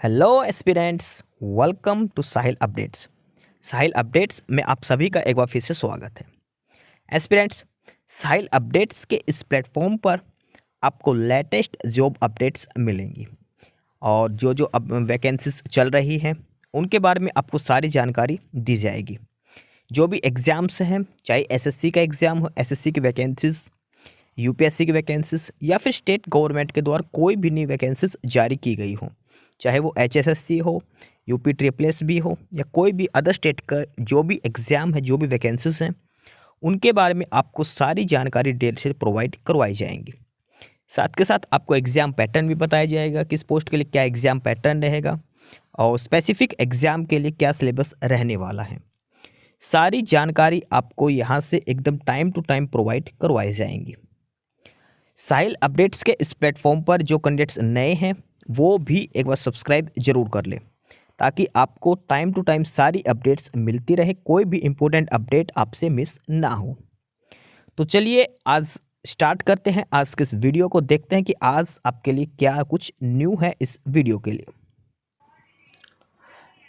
Hello aspirants, welcome to Sahil updates. Sahil updates में आप सभी का एक बार फिर से स्वागत है। एस्पिरेंट्स, साहिल अपडेट्स के इस प्लेटफॉर्म पर आपको लेटेस्ट जॉब अपडेट्स मिलेंगी और जो अब वैकेंसीज चल रही हैं उनके बारे में आपको सारी जानकारी दी जाएगी। जो भी एग्ज़ाम्स हैं, चाहे एसएससी का एग्ज़ाम हो, एसएससी की वैकेंसीज, यूपीएससी की वैकेंसीज या फिर स्टेट गवर्नमेंट के द्वारा कोई भी नई वैकेंसीज जारी की गई हो, चाहे वो एचएसएससी हो, यूपी ट्रिपल भी हो या कोई भी अदर स्टेट का जो भी एग्ज़ाम है, जो भी वैकेंसीज हैं, उनके बारे में आपको सारी जानकारी डिटेल से प्रोवाइड करवाई जाएंगी। साथ के साथ आपको एग्ज़ाम पैटर्न भी बताया जाएगा, किस पोस्ट के लिए क्या एग्ज़ाम पैटर्न रहेगा और स्पेसिफिक एग्ज़ाम के लिए क्या सिलेबस रहने वाला है। सारी जानकारी आपको यहाँ से एकदम टाइम टू टाइम प्रोवाइड करवाई जाएंगी। साहिल अपडेट्स के इस प्लेटफॉर्म पर जो कैंडिडेट्स नए हैं वो भी एक बार सब्सक्राइब जरूर कर लें ताकि आपको टाइम टू टाइम सारी अपडेट्स मिलती रहे, कोई भी इम्पोर्टेंट अपडेट आपसे मिस ना हो। तो चलिए आज स्टार्ट करते हैं आज के इस वीडियो को, देखते हैं कि आज आपके लिए क्या कुछ न्यू है इस वीडियो के लिए।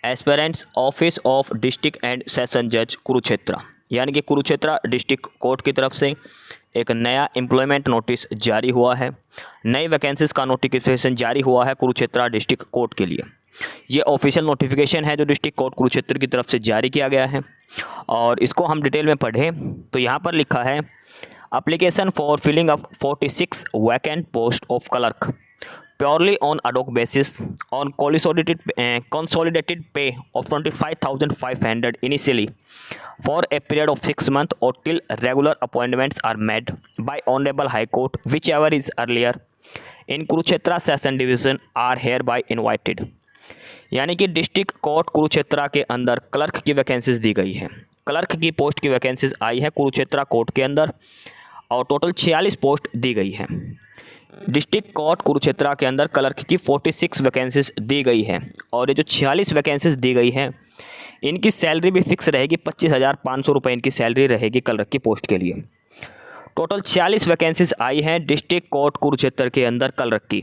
Aspirants office of district and session जज कुरुक्षेत्र यानी कि कुरुक्षेत्र डिस्ट्रिक्ट कोर्ट की तरफ से एक नया एम्प्लॉयमेंट नोटिस जारी हुआ है। नई वैकेंसीज का नोटिफिकेशन जारी हुआ है कुरुक्षेत्र डिस्ट्रिक्ट कोर्ट के लिए। ये ऑफिशियल नोटिफिकेशन है जो डिस्ट्रिक्ट कोर्ट कुरुक्षेत्र की तरफ से जारी किया गया है और इसको हम डिटेल में पढ़ें तो यहाँ पर लिखा है application for filling up 46 vacant post of clerk purely on ad hoc basis on consolidated pay of 25,500 initially for a period of 6 months or till regular appointments are made by Honorable High Court, whichever is earlier in Kurukshetra Session Division are hereby invited। यानी कि district court Kurukshetra के अंदर clerk की vacancies दी गई है। Clerk की post की vacancies आई है कुरुक्षेत्र कोर्ट के अंदर और टोटल 46 पोस्ट दी गई है। डिस्ट्रिक्ट कोर्ट कुरुक्षेत्र के अंदर क्लर्क की 46 वैकेंसीज दी गई है और ये जो 46 वैकेंसीज दी गई हैं इनकी सैलरी भी फिक्स रहेगी। 25,500 रुपये इनकी सैलरी रहेगी क्लर्क की पोस्ट के लिए। टोटल 46 वैकेंसीज आई हैं डिस्ट्रिक्ट कोर्ट कुरुक्षेत्र के अंदर क्लर्क की।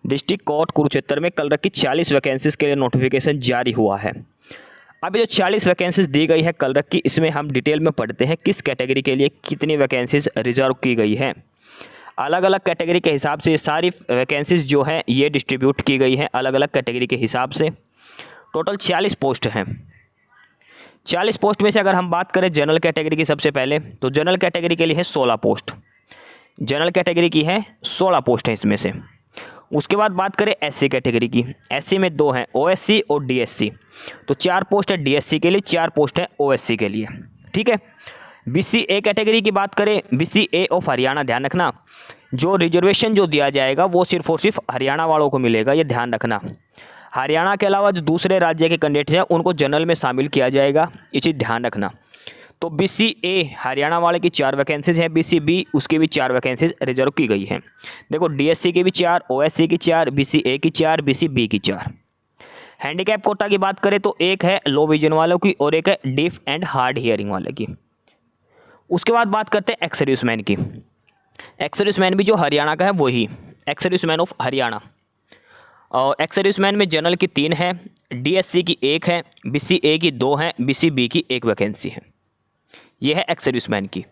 डिस्ट्रिक्ट कोर्ट कुरुक्षेत्र में क्लर्क की 46 वैकेंसीज के लिए नोटिफिकेशन जारी हुआ है। अब जो 40 वैकेंसीज दी गई है क्लर्क की, इसमें हम डिटेल में पढ़ते हैं किस कैटेगरी के लिए कितनी वैकेंसीज रिजर्व की गई है। अलग अलग कैटेगरी के हिसाब से सारी वैकेंसीज जो हैं ये डिस्ट्रीब्यूट की गई हैं अलग अलग कैटेगरी के हिसाब से। टोटल 46 पोस्ट हैं। 40 पोस्ट में से अगर हम बात करें जनरल कैटेगरी की, सबसे पहले तो जनरल कैटेगरी के लिए है 16 पोस्ट। जनरल कैटेगरी की है 16 पोस्ट हैं इसमें से। उसके बाद बात करें एससी कैटेगरी की, एससी में 2 हैं, ओएससी और डीएससी। तो 4 पोस्ट है डीएससी के लिए, 4 पोस्ट है ओएससी के लिए। ठीक है। बीसीए कैटेगरी की बात करें, बीसीए ऑफ हरियाणा, ध्यान रखना जो रिजर्वेशन जो दिया जाएगा वो सिर्फ और सिर्फ हरियाणा वालों को मिलेगा, ये ध्यान रखना। हरियाणा के अलावा जो दूसरे राज्य के कैंडिडेट हैं उनको जनरल में शामिल किया जाएगा, ये चीज़ ध्यान रखना। तो बीसीए हरियाणा वाले की 4 वैकेंसीज हैं, बीसीबी उसकी भी 4 वैकेंसीज रिजर्व की गई हैं। देखो डीएससी की भी 4, ओएससी की 4, बीसीए की 4, बीसीबी की 4। हैंडीकैप कोटा की बात करें तो एक है लो विजन वालों की और एक है डीफ एंड हार्ड हियरिंग वाले की। उसके बाद बात करते हैं एक्स सर्विसमैन की। एक्स सर्विसमैन भी जो हरियाणा का है वही एक्स सर्विसमैन ऑफ हरियाणा। और एक्स सर्विसमैन में जनरल की 3 है, डीएससी की 1 है, बीसीए की 2 है, बीसीबी की 1 वैकेंसी है। यह है एक्स सर्विसमैन की।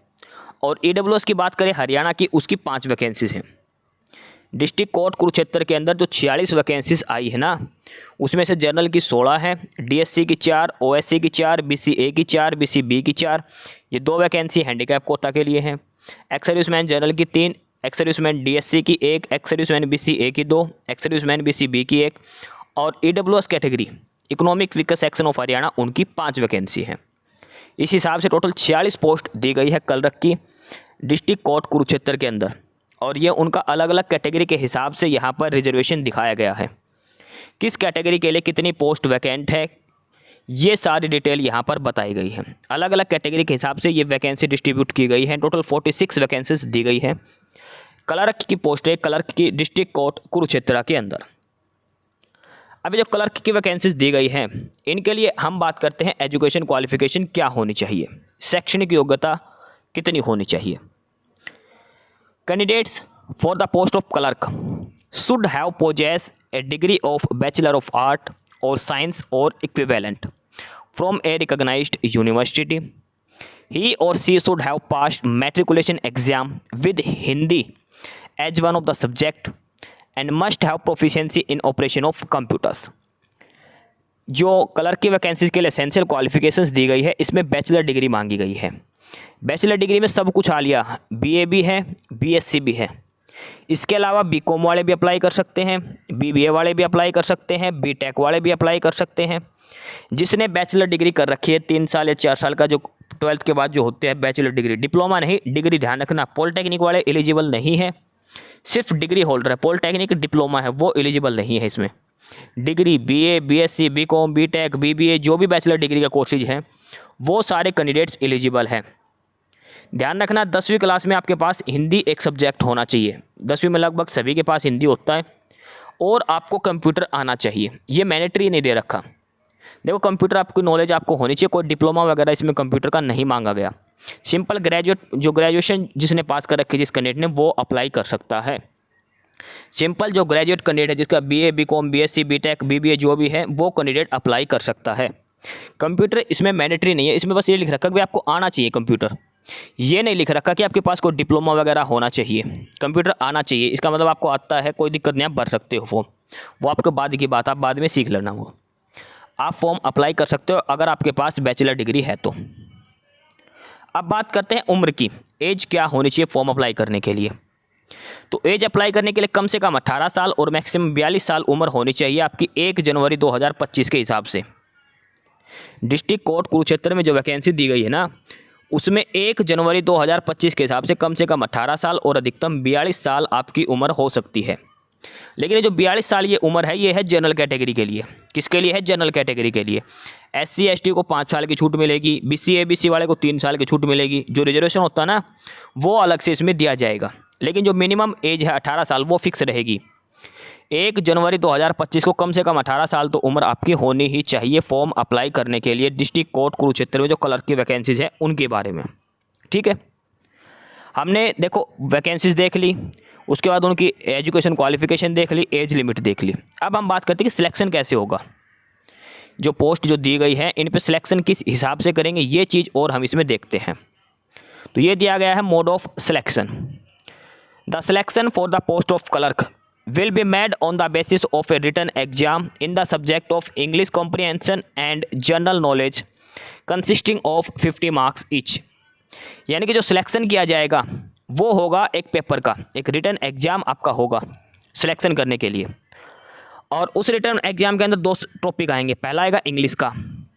और ईडब्ल्यूएस की बात करें हरियाणा की, उसकी 5 वैकेंसीज हैं। डिस्ट्रिक्ट कोर्ट कुरुक्षेत्र के अंदर जो 46 वैकेंसीज आई है ना, उसमें से जनरल की 16 है, डीएससी की 4, ओएससी की 4, बीसीए की 4, बीसीबी की 4, ये 2 वैकेंसी हैंडीकैप कोटा के लिए हैं। एक्स सर्विसमैन जनरल की 3, एक्स सर्विसमैन डीएससी की 1, एक्स सर्विसमैन बीसीए की 2, एक्स सर्विसमैन बीसीबी की 1 और EWS category economic weaker section of Haryana उनकी 5 वैकेंसी हैं। इस हिसाब से टोटल 46 पोस्ट दी गई है क्लर्क की डिस्ट्रिक्ट कोर्ट कुरुक्षेत्र के अंदर और ये उनका अलग अलग कैटेगरी के हिसाब से यहाँ पर रिजर्वेशन दिखाया गया है। किस कैटेगरी के लिए कितनी पोस्ट वैकेंट है ये सारी डिटेल यहाँ पर बताई गई है। अलग अलग कैटेगरी के हिसाब से ये वैकेंसी डिस्ट्रीब्यूट की गई है। टोटल 46 वैकेंसीज दी गई है क्लर्क की पोस्ट है क्लर्क की डिस्ट्रिक्ट कोर्ट कुरुक्षेत्र के अंदर। अभी जो क्लर्क की वैकेंसीज दी गई हैं इनके लिए हम बात करते हैं एजुकेशन क्वालिफिकेशन क्या होनी चाहिए, शैक्षणिक योग्यता कितनी होनी चाहिए। Candidates for the post of clerk should have possess a degree of Bachelor of Art or Science or equivalent from a recognized university. He or she should have passed matriculation exam with Hindi as one of the subject and must have proficiency in operation of computers. जो clerk की vacancies के लिए essential qualifications दी गई है, इसमें bachelor degree मांगी गई है। बैचलर डिग्री में सब कुछ आ लिया, बीए भी है, बीएससी भी है। इसके अलावा बीकॉम वाले भी अप्लाई कर सकते हैं, बीबीए वाले भी अप्लाई कर सकते हैं, बीटेक वाले भी अप्लाई कर सकते हैं। जिसने बैचलर डिग्री कर रखी है 3 साल या 4 साल का, जो 12th के बाद जो होते हैं बैचलर डिग्री, डिप्लोमा नहीं, डिग्री ध्यान रखना। पॉलिटेक्निक वाले एलिजिबल नहीं है, सिर्फ डिग्री होल्डर है। पॉलिटेक्निक डिप्लोमा है वो एलिजिबल नहीं है। इसमें degree BA, BSc, BCom, BTech, BBA, जो भी बैचलर डिग्री का कोर्सेज हैं वो सारे कैंडिडेट्स एलिजिबल हैं। ध्यान रखना 10वीं क्लास में आपके पास हिंदी एक सब्जेक्ट होना चाहिए। 10वीं में लगभग सभी के पास हिंदी होता है और आपको कंप्यूटर आना चाहिए, ये मैंडेटरी नहीं दे रखा। देखो कंप्यूटर आपकी नॉलेज आपको होनी चाहिए, कोई डिप्लोमा वगैरह इसमें कंप्यूटर का नहीं मांगा गया। सिंपल ग्रेजुएट, जो ग्रेजुएशन जिसने पास कर रखी है जिस कैंडिडेट ने, वो अप्लाई कर सकता है। सिंपल जो ग्रेजुएट कैंडिडेट है जिसका BA, BCom, BSc, BTech, BBA जो भी है वो कैंडिडेट अप्लाई कर सकता है। कंप्यूटर इसमें मैंडेटरी नहीं है, इसमें बस ये लिख रखा कि भाई आपको आना चाहिए कंप्यूटर। ये नहीं लिख रखा कि आपके पास कोई डिप्लोमा वगैरह होना चाहिए, कंप्यूटर आना चाहिए। इसका मतलब आपको आता है, कोई दिक्कत नहीं, आप भर सकते हो फॉर्म, वो आपके बाद की बात, आप बाद में सीख लेना। वो आप फॉर्म अप्लाई कर सकते हो अगर आपके पास बैचलर डिग्री है तो। अब बात करते हैं उम्र की, एज क्या होनी चाहिए फॉर्म अप्लाई करने के लिए। तो एज अप्लाई करने के लिए कम से कम 18 साल और मैक्सिमम 42 साल उम्र होनी चाहिए आपकी 1 जनवरी 2025 के हिसाब से। डिस्ट्रिक्ट कोर्ट कुरुक्षेत्र में जो वैकेंसी दी गई है ना, उसमें 1 जनवरी 2025 के हिसाब से कम 18 साल और अधिकतम 42 साल आपकी उम्र हो सकती है। लेकिन ये जो 42 साल ये उम्र है, ये है जनरल कैटेगरी के लिए। किसके लिए है? जनरल कैटेगरी के लिए। SC ST को 5 साल की छूट मिलेगी, BC ABC वाले को 3 साल की छूट मिलेगी। जो रिजर्वेशन होता है ना वो अलग से इसमें दिया जाएगा, लेकिन जो मिनिमम एज है 18 साल वो फिक्स रहेगी। 1 जनवरी 2025 को कम से कम 18 साल तो उम्र आपकी होनी ही चाहिए फॉर्म अप्लाई करने के लिए डिस्ट्रिक्ट कोर्ट कुरुक्षेत्र में जो क्लर्क की वैकेंसीज है उनके बारे में। ठीक है, हमने देखो वैकेंसीज देख ली, उसके बाद उनकी एजुकेशन क्वालिफिकेशन देख ली, एज लिमिट देख ली। अब हम बात करते हैं कि सिलेक्शन कैसे होगा। जो पोस्ट जो दी गई है इन पे सिलेक्शन किस हिसाब से करेंगे, ये चीज़ और हम इसमें देखते हैं। तो ये दिया गया है mode of selection. The selection for the post of clerk will be made on the basis of a written exam in the subject of English comprehension and general knowledge consisting of 50 marks each। यानी कि जो selection किया जाएगा वो होगा एक paper का, एक रिटन एग्जाम आपका होगा सिलेक्शन करने के लिए। और उस रिटन एग्जाम के अंदर 2 टॉपिक आएंगे। पहला आएगा इंग्लिश का,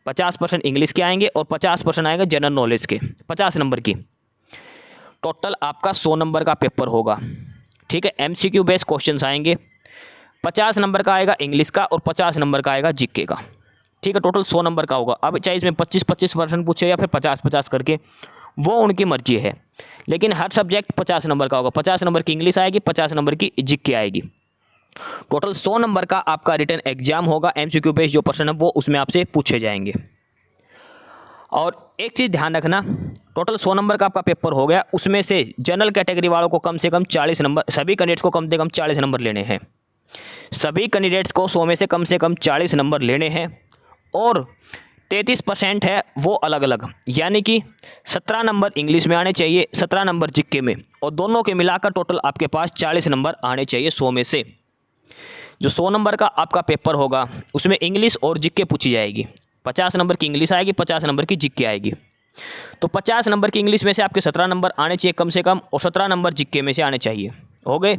50% इंग्लिश के आएंगे और 50% आएंगे जनरल नॉलेज के, 50 नंबर की। टोटल आपका 100 नंबर का पेपर होगा। ठीक है, MCQ बेस्ड क्वेश्चंस आएंगे। 50 नंबर का आएगा इंग्लिश का और 50 नंबर का आएगा जीके का। ठीक है, टोटल 100 नंबर का होगा। अब चाहे इसमें 25% पूछे या फिर 50-50 करके, वो उनकी मर्जी है, लेकिन हर सब्जेक्ट 50 नंबर का होगा। 50 नंबर की इंग्लिश आएगी, 50 नंबर की जीके आएगी। टोटल 100 नंबर का आपका रिटन एग्जाम होगा। MCQ बेस्ड जो प्रश्न है वो उसमें आपसे पूछे जाएंगे। और एक चीज़ ध्यान रखना, टोटल 100 नंबर का आपका पेपर हो गया, उसमें से जनरल कैटेगरी वालों को कम से कम 40 नंबर, सभी कैंडिडेट्स को कम से कम 40 नंबर लेने हैं। सभी कैंडिडेट्स को 100 में से कम 40 नंबर लेने हैं। और 33% है वो अलग अलग, यानी कि 17 नंबर इंग्लिश में आने चाहिए, 17 नंबर जीके में, और दोनों के मिलाकर टोटल आपके पास 40 नंबर आने चाहिए 100 में से। जो 100 नंबर का आपका पेपर होगा उसमें इंग्लिश और जीके पूछी जाएगी। 50 नंबर की इंग्लिश आएगी, 50 नंबर की जीके आएगी। तो 50 नंबर की इंग्लिश में से आपके 17 नंबर आने चाहिए कम से कम, और 17 नंबर जीके में से आने चाहिए, हो गए।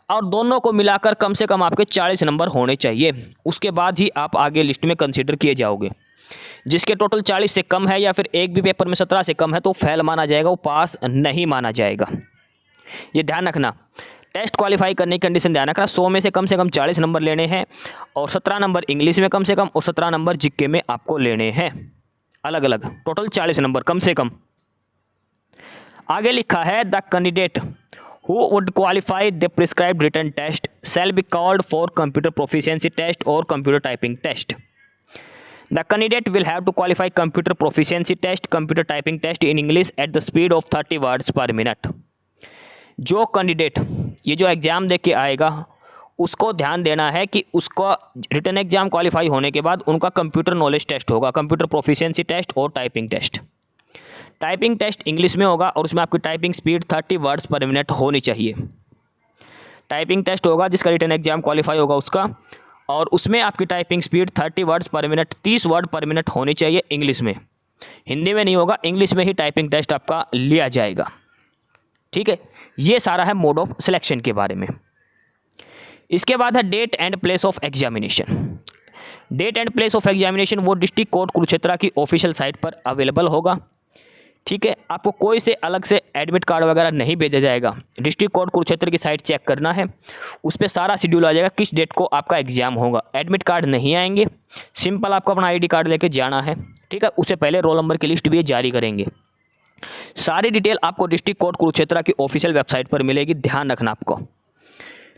और दोनों को मिलाकर कम से कम आपके 40 नंबर होने चाहिए। उसके बाद ही आप आगे लिस्ट में कंसीडर किए जाओगे। जिसके टोटल 40 से कम है या फिर एक भी पेपर में 17 से कम है तो फेल माना जाएगा, वो पास नहीं माना जाएगा। ये ध्यान रखना। टेस्ट क्वालिफाई करने की कंडीशन ध्यान रखना, 100 में से कम 40 नंबर लेने हैं, और 17 नंबर इंग्लिश में कम से कम, और 17 नंबर जीके में आपको लेने हैं अलग अलग, टोटल 40 नंबर कम से कम। आगे लिखा है the candidate who would qualify the prescribed written test shall be called for computer proficiency test और computer typing test. The candidate will have to qualify computer proficiency test, computer typing test in English at the speed of 30 words per minute. जो candidate ये जो exam दे के आएगा उसको ध्यान देना है कि उसका रिटन एग्जाम क्वालिफाई होने के बाद उनका कंप्यूटर नॉलेज टेस्ट होगा, कंप्यूटर प्रोफिशिएंसी टेस्ट और typing test. Typing test English में होगा और उसमें आपकी typing speed 30 words per minute होनी चाहिए। टाइपिंग टेस्ट होगा जिसका रिटन एग्जाम क्वालिफाई होगा उसका, और उसमें आपकी typing speed 30 words per minute 30 word पर मिनट होनी चाहिए इंग्लिश में। हिंदी में नहीं होगा, इंग्लिश में ही टाइपिंग टेस्ट आपका लिया जाएगा। ठीक है, ये सारा है मोड ऑफ सिलेक्शन के बारे में। इसके बाद है date and place of examination. Date and place of examination वो डिस्ट्रिक्ट कोर्ट कुरुक्षेत्र की ऑफिशियल साइट पर अवेलेबल होगा। ठीक है, आपको कोई से अलग से एडमिट कार्ड वगैरह नहीं भेजा जाएगा। डिस्ट्रिक्ट कोर्ट कुरुक्षेत्र की साइट चेक करना है, उस पर सारा शेड्यूल आ जाएगा किस डेट को आपका एग्जाम होगा। एडमिट कार्ड नहीं आएंगे, सिंपल आपको अपना आईडी कार्ड लेके जाना है। ठीक है, उससे पहले रोल नंबर की लिस्ट भी जारी करेंगे। सारी डिटेल आपको डिस्ट्रिक्ट कोर्ट कुरुक्षेत्र की ऑफिशियल वेबसाइट पर मिलेगी, ध्यान रखना आपको।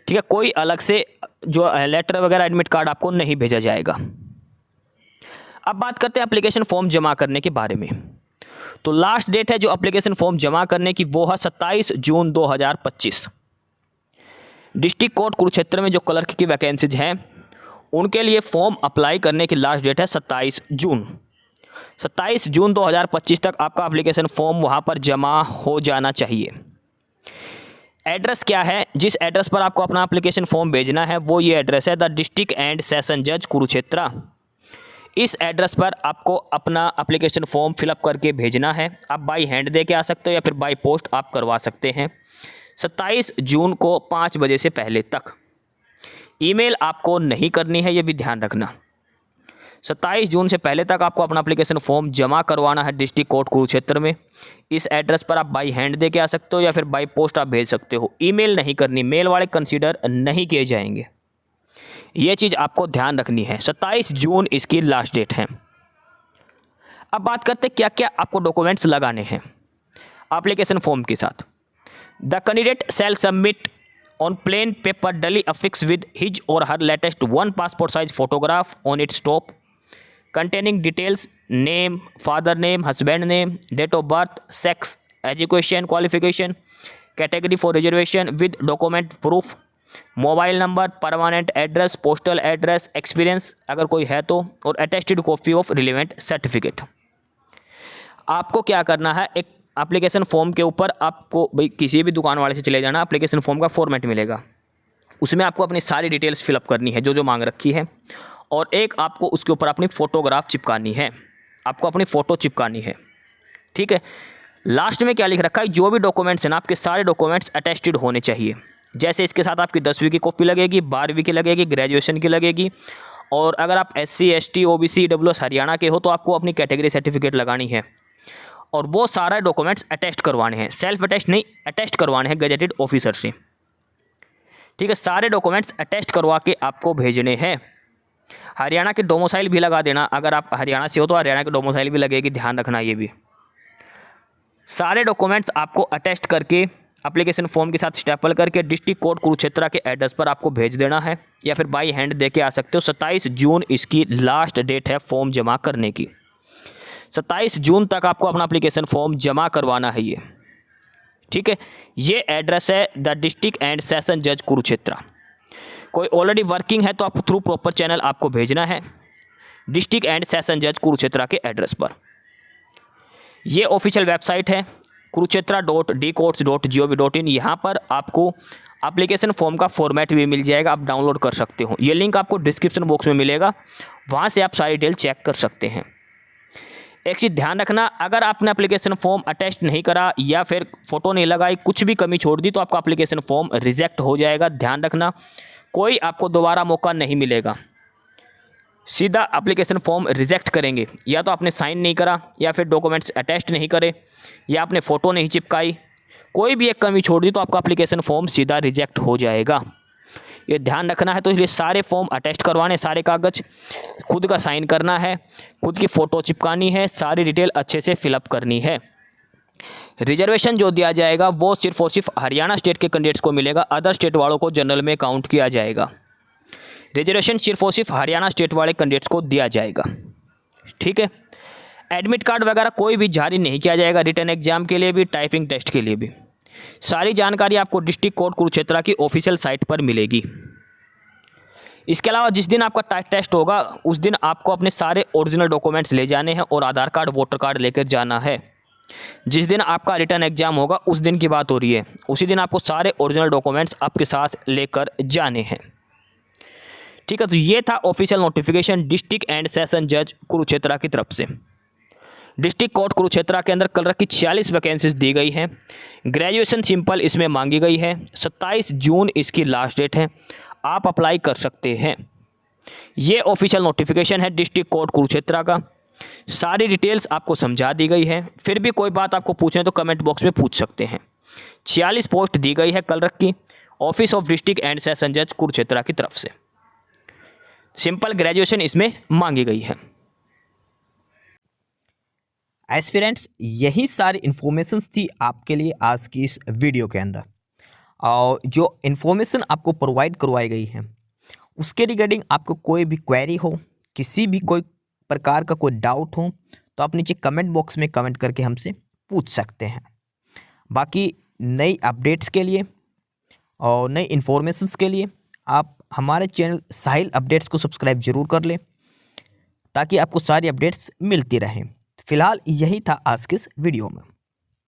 ठीक है, कोई अलग से जो लेटर वगैरह एडमिट कार्ड आपको नहीं भेजा जाएगा। अब बात करते हैं एप्लीकेशन फॉर्म जमा करने के बारे में। तो लास्ट डेट है जो एप्लीकेशन फॉर्म जमा करने की वो है 27 जून 2025। डिस्ट्रिक्ट कोर्ट कुरुक्षेत्र में जो क्लर्क की वैकेंसीज हैं उनके लिए फॉर्म अप्लाई करने की लास्ट डेट है 27 जून। 27 जून 2025 तक आपका एप्लीकेशन फॉर्म वहां पर जमा हो जाना चाहिए। एड्रेस क्या है, जिस एड्रेस पर आपको अपना एप्लीकेशन फॉर्म भेजना है वो ये एड्रेस है, द डिस्ट्रिक्ट एंड सेशन जज कुरुक्षेत्र। इस एड्रेस पर आपको अपना एप्लीकेशन फॉर्म फिलअप करके भेजना है। आप बाई हैंड दे के आ सकते हो या फिर बाई पोस्ट आप करवा सकते हैं 27 जून को 5 बजे से पहले तक। ईमेल आपको नहीं करनी है, ये भी ध्यान रखना। 27 जून से पहले तक आपको अपना एप्लीकेशन फॉर्म जमा करवाना है डिस्ट्रिक्ट कोर्ट कुरुक्षेत्र में। इस एड्रेस पर आप बाई हैंड दे के आ सकते हो या फिर बाई पोस्ट आप भेज सकते हो। ईमेल नहीं करनी, मेल वाले कंसीडर नहीं किए जाएंगे, ये चीज़ आपको ध्यान रखनी है। 27 जून इसकी लास्ट डेट है। अब बात करते हैं क्या क्या आपको डॉक्यूमेंट्स लगाने हैं एप्लीकेशन फॉर्म के साथ। The candidate shall submit on plain paper duly affix with his और her latest 1 passport size photograph on its top containing details, name, father name, husband name, date of birth, sex, education qualification, category for reservation with document proof, mobile number, permanent address, postal address, experience अगर कोई है तो, और attested copy of relevant certificate. आपको क्या करना है, एक एप्लीकेशन फॉर्म के ऊपर आपको भाई किसी भी दुकान वाले से चले जाना, एप्लीकेशन फॉर्म का फॉर्मेट मिलेगा, उसमें आपको अपनी सारी डिटेल्स फिलअप करनी है जो जो मांग रखी है, और एक आपको उसके ऊपर अपनी फ़ोटोग्राफ चिपकानी है, आपको अपनी फ़ोटो चिपकानी है। ठीक है, लास्ट में क्या लिख रखा है, जो भी डॉक्यूमेंट्स हैं ना आपके सारे डॉक्यूमेंट्स अटेस्टेड होने चाहिए। जैसे इसके साथ आपकी 10वीं की कॉपी लगेगी, 12वीं की लगेगी, ग्रेजुएशन की लगेगी, और अगर आप SC ST OBC EWS Haryana के हो तो आपको अपनी कैटेगरी सर्टिफिकेट लगानी है, और वो सारे डॉक्यूमेंट्स अटेस्ट करवाने हैं। सेल्फ अटेस्ट नहीं, अटेस्ट करवाने हैं गजेटेड ऑफिसर से। ठीक है, सारे डॉक्यूमेंट्स अटेस्ट करवा के आपको भेजने हैं। हरियाणा के डोमिसाइल भी लगा देना, अगर आप हरियाणा से हो तो हरियाणा के डोमिसाइल भी लगेगी, ध्यान रखना ये भी। सारे डॉक्यूमेंट्स आपको अटेस्ट करके एप्लीकेशन फॉर्म के साथ स्टेपल करके डिस्ट्रिक्ट कोर्ट कुरुक्षेत्र के एड्रेस पर आपको भेज देना है, या फिर बाई हैंड दे के आ सकते हो। 27 जून इसकी लास्ट डेट है फॉर्म जमा करने की। 27 जून तक आपको अपना एप्लीकेशन फॉर्म जमा करवाना है ये। ठीक है, ये एड्रेस है द डिस्ट्रिक्ट एंड सेशन जज कुरुक्षेत्र। कोई ऑलरेडी वर्किंग है तो आप थ्रू प्रॉपर चैनल आपको भेजना है डिस्ट्रिक्ट एंड सेशन जज कुरुक्षेत्र के एड्रेस पर। ये ऑफिशियल वेबसाइट है kurukshetra.dcourts.gov.in। यहाँ पर आपको एप्लीकेशन फॉर्म का फॉर्मेट भी मिल जाएगा, आप डाउनलोड कर सकते हो। ये लिंक आपको डिस्क्रिप्शन बॉक्स में मिलेगा, वहाँ से आप सारी डिटेल चेक कर सकते हैं। एक चीज़ ध्यान रखना, अगर आपने एप्लीकेशन फॉर्म अटेस्ट नहीं करा या फिर फ़ोटो नहीं लगाई, कुछ भी कमी छोड़ दी तो आपका एप्लीकेशन फॉर्म रिजेक्ट हो जाएगा। ध्यान रखना, कोई आपको दोबारा मौका नहीं मिलेगा, सीधा एप्लीकेशन फॉर्म रिजेक्ट करेंगे। या तो आपने साइन नहीं करा, या फिर डॉक्यूमेंट्स अटेस्ट नहीं करे, या आपने फ़ोटो नहीं चिपकाई, कोई भी एक कमी छोड़ दी तो आपका एप्लीकेशन फॉर्म सीधा रिजेक्ट हो जाएगा। ये ध्यान रखना है। तो इसलिए सारे फॉर्म अटेस्ट करवाने, सारे कागज़ खुद का साइन करना है, खुद की फ़ोटो चिपकानी है, सारी डिटेल अच्छे से फिलअप करनी है। रिजर्वेशन जो दिया जाएगा वो सिर्फ और सिर्फ हरियाणा स्टेट के कैंडिडेट्स को मिलेगा, अदर स्टेट वालों को जनरल में काउंट किया जाएगा। रिजर्वेशन सिर्फ और सिर्फ हरियाणा स्टेट वाले कैंडिडेट्स को दिया जाएगा। ठीक है, एडमिट कार्ड वगैरह कोई भी जारी नहीं किया जाएगा, रिटन एग्जाम के लिए भी, टाइपिंग टेस्ट के लिए भी। सारी जानकारी आपको डिस्ट्रिक्ट कोर्ट कुरुक्षेत्र की ऑफिशियल साइट पर मिलेगी। इसके अलावा जिस दिन आपका टेस्ट होगा उस दिन आपको अपने सारे ओरिजिनल डॉक्यूमेंट्स ले जाने हैं और आधार कार्ड वोटर कार्ड लेकर जाना है। जिस दिन आपका रिटर्न एग्जाम होगा उस दिन की बात हो रही है, उसी दिन आपको सारे ओरिजिनल डॉक्यूमेंट्स आपके साथ लेकर जाने हैं। ठीक है, तो ये था official notification district and session जज कुरुक्षेत्र की तरफ से। डिस्ट्रिक्ट कोर्ट कुरुक्षेत्र के अंदर कलर की 46 वैकेंसीज दी गई हैं। ग्रेजुएशन सिंपल इसमें मांगी गई है। 27 जून इसकी लास्ट डेट है, आप अप्लाई कर सकते हैं। ये ऑफिशियल नोटिफिकेशन है डिस्ट्रिक्ट कोर्ट कुरुक्षेत्र का। सारी डिटेल्स आपको समझा दी गई है। फिर भी कोई बात आपको पूछे तो कमेंट बॉक्स में पूछ सकते हैं। 46 पोस्ट दी गई है कलर की, office of district and session जज कुरुक्षेत्र की तरफ से। सिंपल ग्रेजुएशन इसमें मांगी गई है। एस्पिरेंट्स, यही सारी इन्फॉर्मेशंस थी आपके लिए आज की इस वीडियो के अंदर। और जो इन्फॉर्मेशन आपको प्रोवाइड करवाई गई है उसके रिगार्डिंग आपको कोई भी क्वेरी हो, किसी भी कोई प्रकार का कोई डाउट हो, तो आप नीचे कमेंट बॉक्स में कमेंट करके हमसे पूछ सकते हैं। बाकी नई अपडेट्स के लिए और नई इन्फॉर्मेशंस के लिए आप हमारे चैनल साहिल अपडेट्स को सब्सक्राइब जरूर कर लें, ताकि आपको सारी अपडेट्स मिलती रहें। फिलहाल यही था आज के इस वीडियो में।